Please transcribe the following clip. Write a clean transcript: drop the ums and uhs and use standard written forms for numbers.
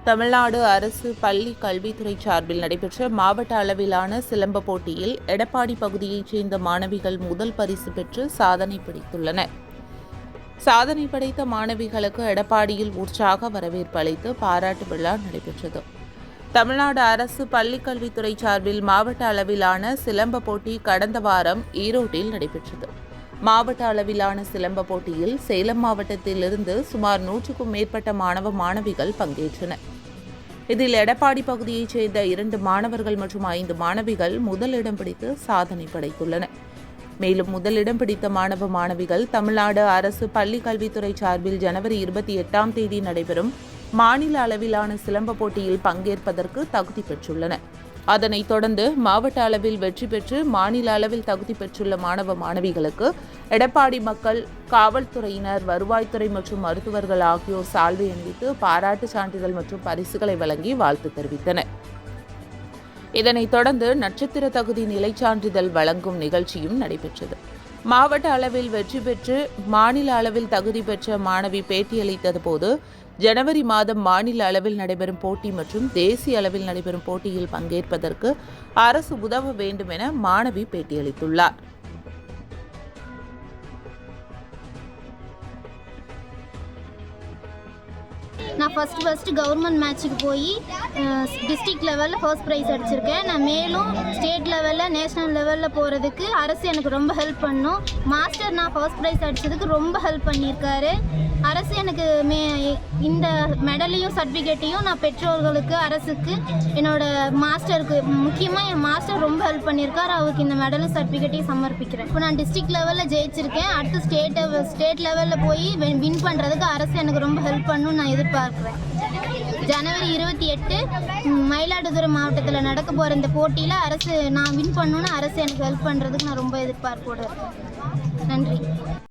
தமிழ்நாடு அரசு பள்ளி கல்வித்துறை சார்பில் நடைபெற்ற மாவட்ட அளவிலான சிலம்ப போட்டியில் எடப்பாடி பகுதியைச் சேர்ந்த மாணவிகள் முதல் பரிசு பெற்று சாதனை படைத்துள்ளனர். சாதனை படைத்த மாணவிகளுக்கு எடப்பாடியில் உற்சாக வரவேற்பு அளித்து பாராட்டு விழா நடைபெற்றது. தமிழ்நாடு அரசு பள்ளி கல்வித்துறை சார்பில் மாவட்ட அளவிலான சிலம்ப போட்டி கடந்த வாரம் ஈரோட்டில் நடைபெற்றது. மாவட்ட அளவிலான சிலம்ப போட்டியில் சேலம் மாவட்டத்திலிருந்து சுமார் 100க்கும் மேற்பட்ட மாணவிகள் பங்கேற்றனர். இதில் எடப்பாடி பகுதியைச் சேர்ந்த 2 மாணவர்கள் மற்றும் 5 மாணவிகள் முதலிடம் பிடித்து சாதனை படைத்துள்ளனர். மேலும் முதலிடம் பிடித்த மாணவிகள் தமிழ்நாடு அரசு பள்ளி கல்வித்துறை சார்பில் ஜனவரி 28ஆம் தேதி நடைபெறும் மாநில அளவிலான சிலம்ப போட்டியில் பங்கேற்பதற்கு தகுதி பெற்றுள்ளனர். அதனைத் தொடர்ந்து மாவட்ட அளவில் வெற்றி பெற்று மாநில அளவில் தகுதி பெற்றுள்ள மாணவிகளுக்கு எடப்பாடி மக்கள், காவல்துறையினர், வருவாய்த்துறை மற்றும் மருத்துவர்கள் ஆகியோர் சால்வை அணிவித்து பாராட்டு சான்றிதழ் மற்றும் பரிசுகளை வழங்கி வாழ்த்து தெரிவித்தனர். இதனைத் தொடர்ந்து நட்சத்திர தகுதி நிலை சான்றிதழ் வழங்கும் நிகழ்ச்சியும் நடைபெற்றது. மாவட்ட அளவில் வெற்றி பெற்று மாநில அளவில் தகுதி பெற்ற மாணவி பேட்டியளித்தது போது, ஜனவரி மாதம் மாநில அளவில் நடைபெறும் போட்டி மற்றும் தேசிய அளவில் நடைபெறும் போட்டியில் பங்கேற்பதற்கு அரசு உதவ வேண்டும் என மாணவி பேட்டியளித்துள்ளார். நான் ஃபஸ்ட்டு கவர்மெண்ட் மேட்ச்சுக்கு போய் டிஸ்ட்ரிக்ட் லெவலில் ஃபர்ஸ்ட் ப்ரைஸ் அடிச்சிருக்கேன். நான் மேலும் ஸ்டேட் லெவலில், நேஷ்னல் லெவலில் போகிறதுக்கு அரசு எனக்கு ரொம்ப ஹெல்ப் பண்ணும். மாஸ்டர் நான் ஃபர்ஸ்ட் ப்ரைஸ் அடித்ததுக்கு ரொம்ப ஹெல்ப் பண்ணியிருக்காரு. அரசு எனக்கு இந்த மெடலையும் சர்டிஃபிகேட்டையும் நான் பெற்றோர்களுக்கு, அரசுக்கு, என்னோடய மாஸ்டருக்கு, முக்கியமாக என் மாஸ்டர் ரொம்ப ஹெல்ப் பண்ணியிருக்காரு. அவருக்கு இந்த மெடலும் சர்டிஃபிகேட்டையும் சமர்ப்பிக்கிறேன். இப்போ நான் டிஸ்ட்ரிக்ட் லெவலில் ஜெயிச்சிருக்கேன். அடுத்து ஸ்டேட் லெவலில் போய் வின் பண்ணுறதுக்கு அரசு எனக்கு ரொம்ப ஹெல்ப் பண்ணணும்னு நான் எதிர்பார்க்குறேன். ஜனவரி 28 மயிலாடுதுறை மாவட்டத்தில் நடக்க போகிற இந்த போட்டியில் அரசு நான் வின் பண்ணணுன்னு அரசு எனக்கு ஹெல்ப் பண்ணுறதுக்கு நான் ரொம்ப எதிர்பார்ப்போடு இருக்கேன். நன்றி.